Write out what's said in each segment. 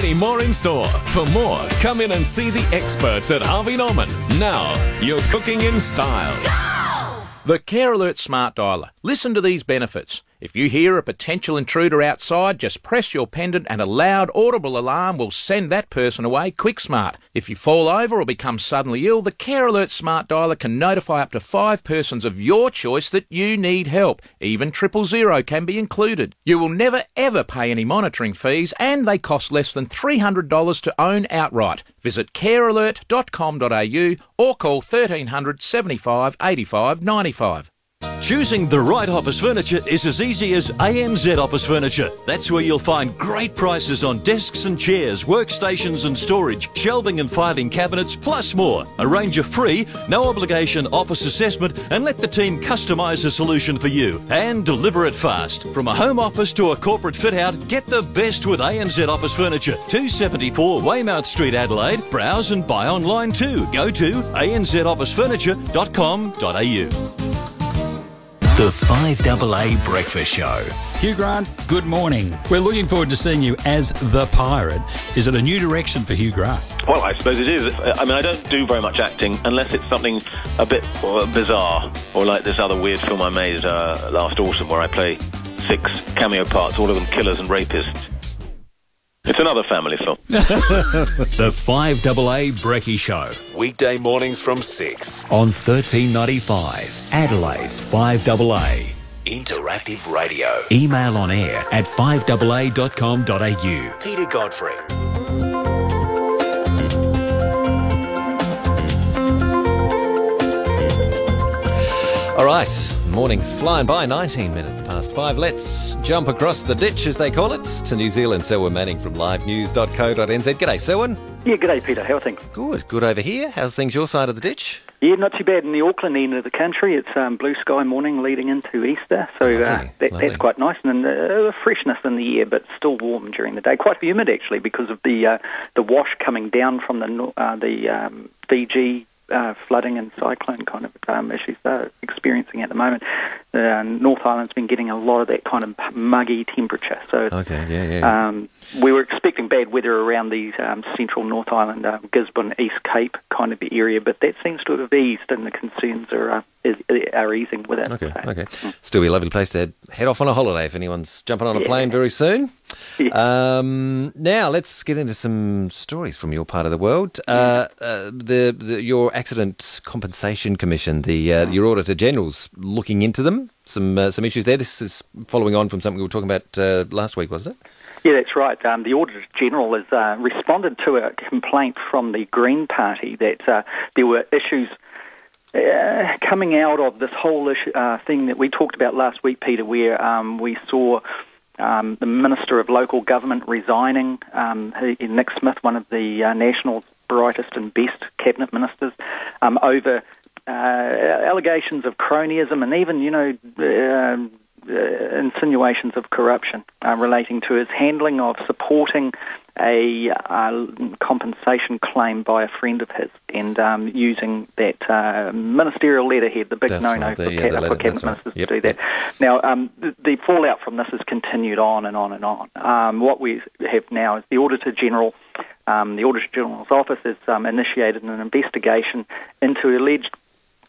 plenty more in store. For more, come in and see the experts at Harvey Norman. Now, you're cooking in style. The Care Alert Smart Dialer. Listen to these benefits. If you hear a potential intruder outside, just press your pendant and a loud, audible alarm will send that person away quick smart. If you fall over or become suddenly ill, the Care Alert Smart Dialer can notify up to 5 persons of your choice that you need help. Even 000 can be included. You will never ever pay any monitoring fees, and they cost less than $300 to own outright. Visit carealert.com.au or call 1300 75 85 95. Choosing the right office furniture is as easy as ANZ Office Furniture. That's where you'll find great prices on desks and chairs, workstations and storage, shelving and filing cabinets, plus more. Arrange a free, no obligation office assessment and let the team customise a solution for you and deliver it fast. From a home office to a corporate fit out, get the best with ANZ Office Furniture. 274 Weymouth Street, Adelaide. Browse and buy online too. Go to anzofficefurniture.com.au. The 5AA Breakfast Show. Hugh Grant, good morning. We're looking forward to seeing you as the pirate. Is it a new direction for Hugh Grant? Well, I suppose it is. I mean, I don't do very much acting unless it's something a bit bizarre, or like this other weird film I made last autumn where I play 6 cameo parts, all of them killers and rapists. It's another family film. The 5AA Brekkie Show. Weekday mornings from 6 on 1395. Adelaide's 5AA. Interactive radio. Email on air at 5AA.com.au. Peter Godfrey. All right, morning's flying by, 19 minutes past 5. Let's jump across the ditch, as they call it, to New Zealand. Selwyn Manning from livenews.co.nz. G'day, Selwyn. Yeah, g'day, Peter. How are things? Good over here. How's things your side of the ditch? Yeah, not too bad. In the Auckland end of the country, it's blue sky morning leading into Easter, so that's quite nice. And freshness in the air, but still warm during the day. Quite humid, actually, because of the wash coming down from the Fiji flooding and cyclone kind of issues they're experiencing at the moment. North Island's been getting a lot of that kind of muggy temperature. So we were expecting bad weather around the central North Island, Gisborne, East Cape kind of area, but that seems to have eased and the concerns are easing with it. Okay. Still be a lovely place to head off on a holiday if anyone's jumping on a plane very soon. Yeah. Now, let's get into some stories from your part of the world. Your Accident Compensation Commission, your Auditor General's looking into them. Some issues there. This is following on from something we were talking about last week, wasn't it? Yeah, that's right. The Auditor General has responded to a complaint from the Green Party that there were issues coming out of this whole thing that we talked about last week, Peter, where we saw the Minister of Local Government resigning, Nick Smith, one of the National's brightest and best cabinet ministers, over allegations of cronyism and even, insinuations of corruption relating to his handling of supporting a compensation claim by a friend of his and using that ministerial letterhead, the big no-no for cabinet ministers to do that. Now, the fallout from this has continued on and on and on. What we have now is the Auditor General, the Auditor General's office has initiated an investigation into alleged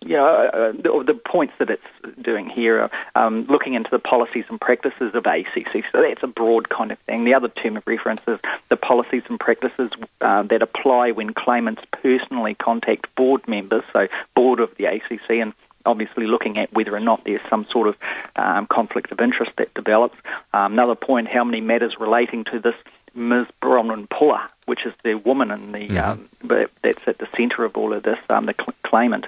the points that it's doing here are looking into the policies and practices of ACC. So that's a broad kind of thing. The other term of reference is the policies and practices that apply when claimants personally contact board members, so board of the ACC, and obviously looking at whether or not there's some sort of conflict of interest that develops. Another point, how many matters relating to this Ms. Bronwyn Puller, which is the woman in the that's at the centre of all of this, the claimant.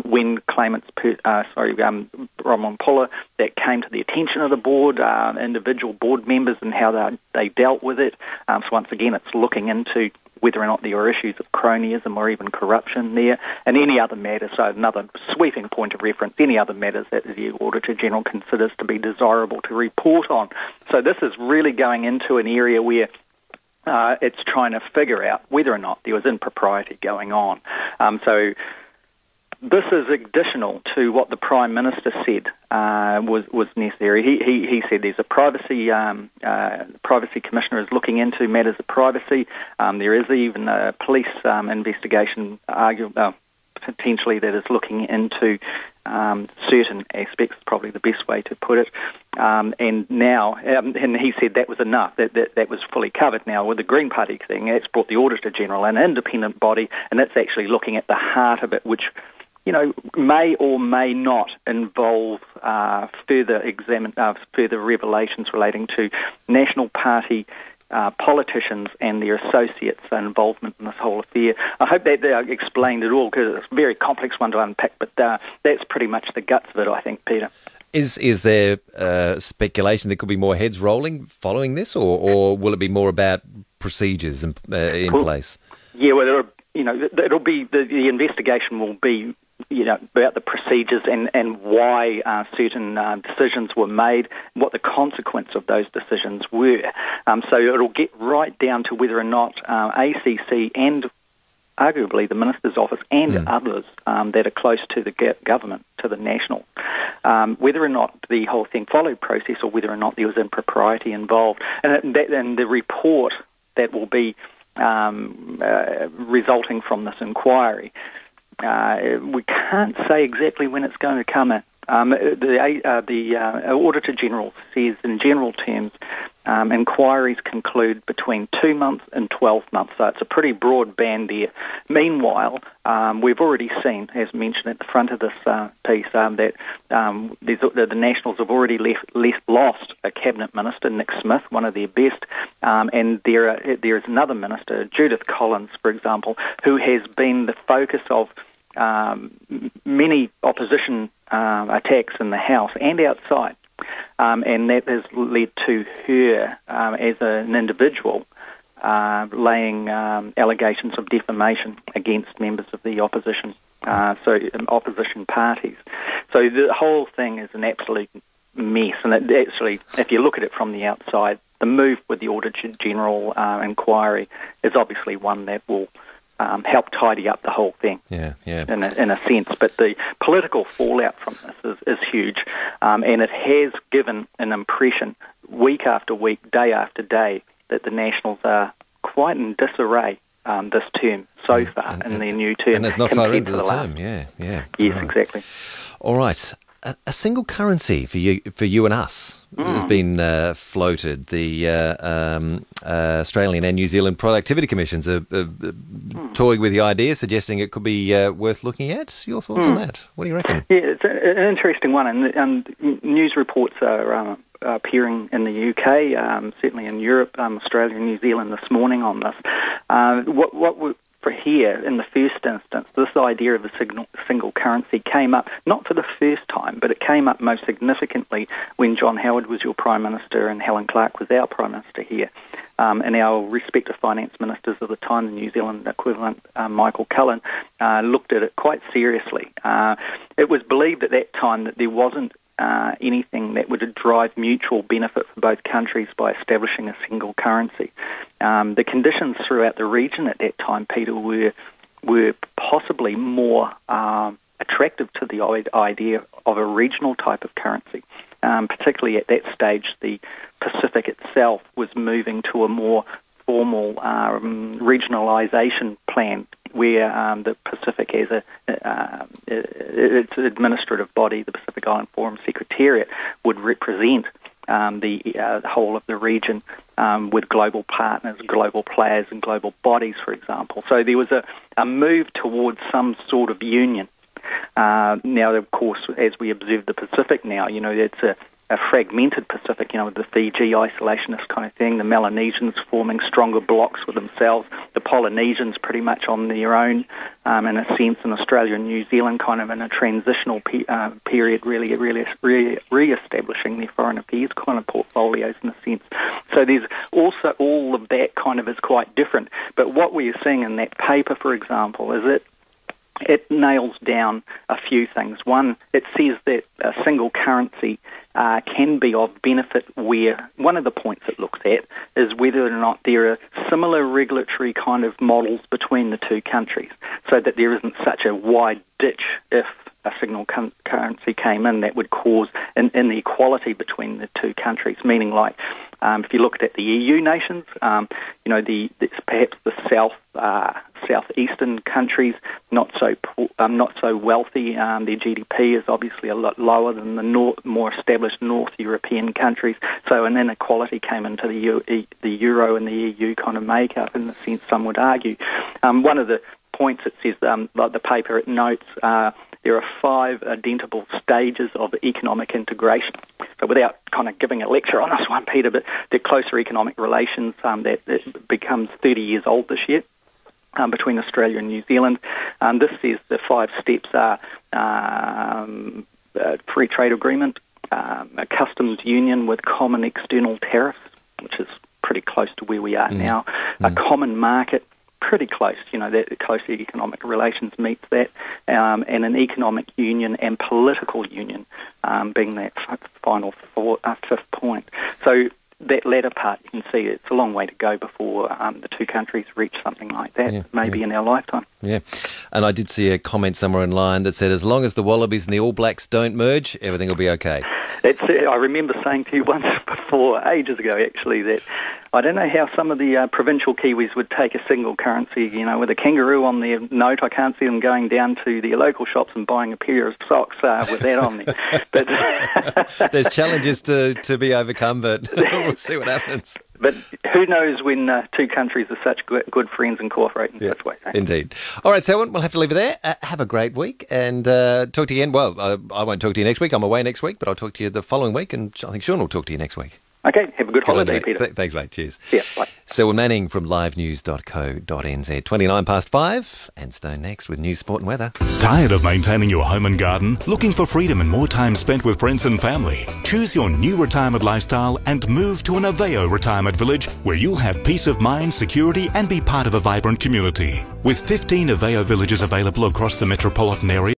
When claimants, Bronwyn Puller, that came to the attention of the board, individual board members and how they dealt with it. So once again, it's looking into whether or not there are issues of cronyism or even corruption there, and any other matters. So another sweeping point of reference, any other matters that the Auditor General considers to be desirable to report on. So this is really going into an area where it's trying to figure out whether or not there was impropriety going on. So this is additional to what the Prime Minister said was necessary. He said there's a privacy commissioner is looking into matters of privacy. There is even a police investigation potentially that is looking into certain aspects, probably the best way to put it. And he said that was enough, that was fully covered. Now, with the Green Party thing, it's brought the Auditor General, an independent body, and that's actually looking at the heart of it, which, may or may not involve further revelations relating to National Party politicians and their associates' involvement in this whole affair. I hope that explained it all, because it's a very complex one to unpack, but that's pretty much the guts of it, I think, Peter. Is there speculation there could be more heads rolling following this, or will it be more about procedures in place? Yeah, well, it'll be the investigation will be about the procedures and why certain decisions were made, what the consequence of those decisions were. So it'll get right down to whether or not ACC and arguably the Minister's Office and others that are close to the government, to the National, whether or not the whole thing followed process or whether or not there was impropriety involved. And the report that will be resulting from this inquiry, we can't say exactly when it's going to come in. The Auditor General says, in general terms, inquiries conclude between 2 months and 12 months, so it's a pretty broad band there. Meanwhile, we've already seen, as mentioned at the front of this piece, that the Nationals have already lost a Cabinet Minister, Nick Smith, one of their best, and there is another minister, Judith Collins, for example, who has been the focus of many opposition attacks in the House and outside, and that has led to her as an individual laying allegations of defamation against members of the opposition, opposition parties. So the whole thing is an absolute mess, and it actually, if you look at it from the outside, the move with the Auditor General inquiry is obviously one that will help tidy up the whole thing, in a sense. But the political fallout from this is huge, and it has given an impression week after week, day after day, that the Nationals are quite in disarray this term so far in their new term. And it's not far into the term, Yes, right. Exactly. All right. A single currency for you and us has been floated. The Australian and New Zealand Productivity Commissions are toying with the idea, suggesting it could be worth looking at. Your thoughts on that? What do you reckon? Yeah, it's an interesting one, and news reports are appearing in the UK, certainly in Europe, Australia and New Zealand this morning on this. For here, in the first instance, this idea of a single currency came up, not for the first time, but it came up most significantly when John Howard was your Prime Minister and Helen Clark was our Prime Minister here. And our respective finance ministers at the time, the New Zealand equivalent, Michael Cullen, looked at it quite seriously. It was believed at that time that there wasn't anything that would drive mutual benefit for both countries by establishing a single currency. The conditions throughout the region at that time, Peter, were possibly more attractive to the idea of a regional type of currency. Particularly at that stage, the Pacific itself was moving to a more formal regionalisation plan, where the Pacific, as its administrative body, the Pacific Island Forum Secretariat, would represent the whole of the region with global partners, global players, and global bodies, for example. So there was a move towards some sort of union. Now, of course, as we observe the Pacific now, it's a fragmented Pacific, with the Fiji isolationist kind of thing, the Melanesians forming stronger blocks with themselves, the Polynesians pretty much on their own, in a sense, in Australia and New Zealand kind of in a transitional period, really re-establishing their foreign affairs kind of portfolios in a sense. So there's also all of that kind of is quite different. But what we are seeing in that paper, for example, is that it nails down a few things. One, it says that a single currency can be of benefit where one of the points it looks at is whether or not there are similar regulatory kind of models between the two countries, so that there isn't such a wide ditch if a single currency came in that would cause an inequality between the two countries, meaning like if you looked at the EU nations, perhaps the southeastern countries not so wealthy. Their GDP is obviously a lot lower than the more established North European countries. So an inequality came into the euro and the EU kind of makeup, in the sense some would argue. One of the points it says, like the paper it notes, there are 5 identical stages of economic integration. So without kind of giving a lecture on this one, Peter, but the closer economic relations that becomes 30 years old this year between Australia and New Zealand. This says the 5 steps are free trade agreement, a customs union with common external tariffs, which is pretty close to where we are now, a common market, pretty close, that closely economic relations meets that, and an economic union and political union being that final 5th point. So that latter part, you can see it's a long way to go before the two countries reach something like that, maybe in our lifetime. Yeah, and I did see a comment somewhere online that said, as long as the Wallabies and the All Blacks don't merge, everything will be okay. I remember saying to you once before, ages ago actually, that I don't know how some of the provincial Kiwis would take a single currency, with a kangaroo on their note. I can't see them going down to their local shops and buying a pair of socks with that on there. But there's challenges to be overcome, but we'll see what happens. But who knows when two countries are such good friends and cooperate in such ways. Eh? Indeed. All right, Selwyn, we'll have to leave it there. Have a great week and talk to you again. Well, I won't talk to you next week. I'm away next week, but I'll talk to you the following week, and I think Sean will talk to you next week. Okay, have a good holiday, Peter. Thanks, mate. Cheers. Yeah, bye. Selwyn Manning from livenews.co.nz. 29 past 5, and Stone next with news, sport and weather. Tired of maintaining your home and garden? Looking for freedom and more time spent with friends and family? Choose your new retirement lifestyle and move to an Aveo retirement village where you'll have peace of mind, security and be part of a vibrant community. With 15 Aveo villages available across the metropolitan area,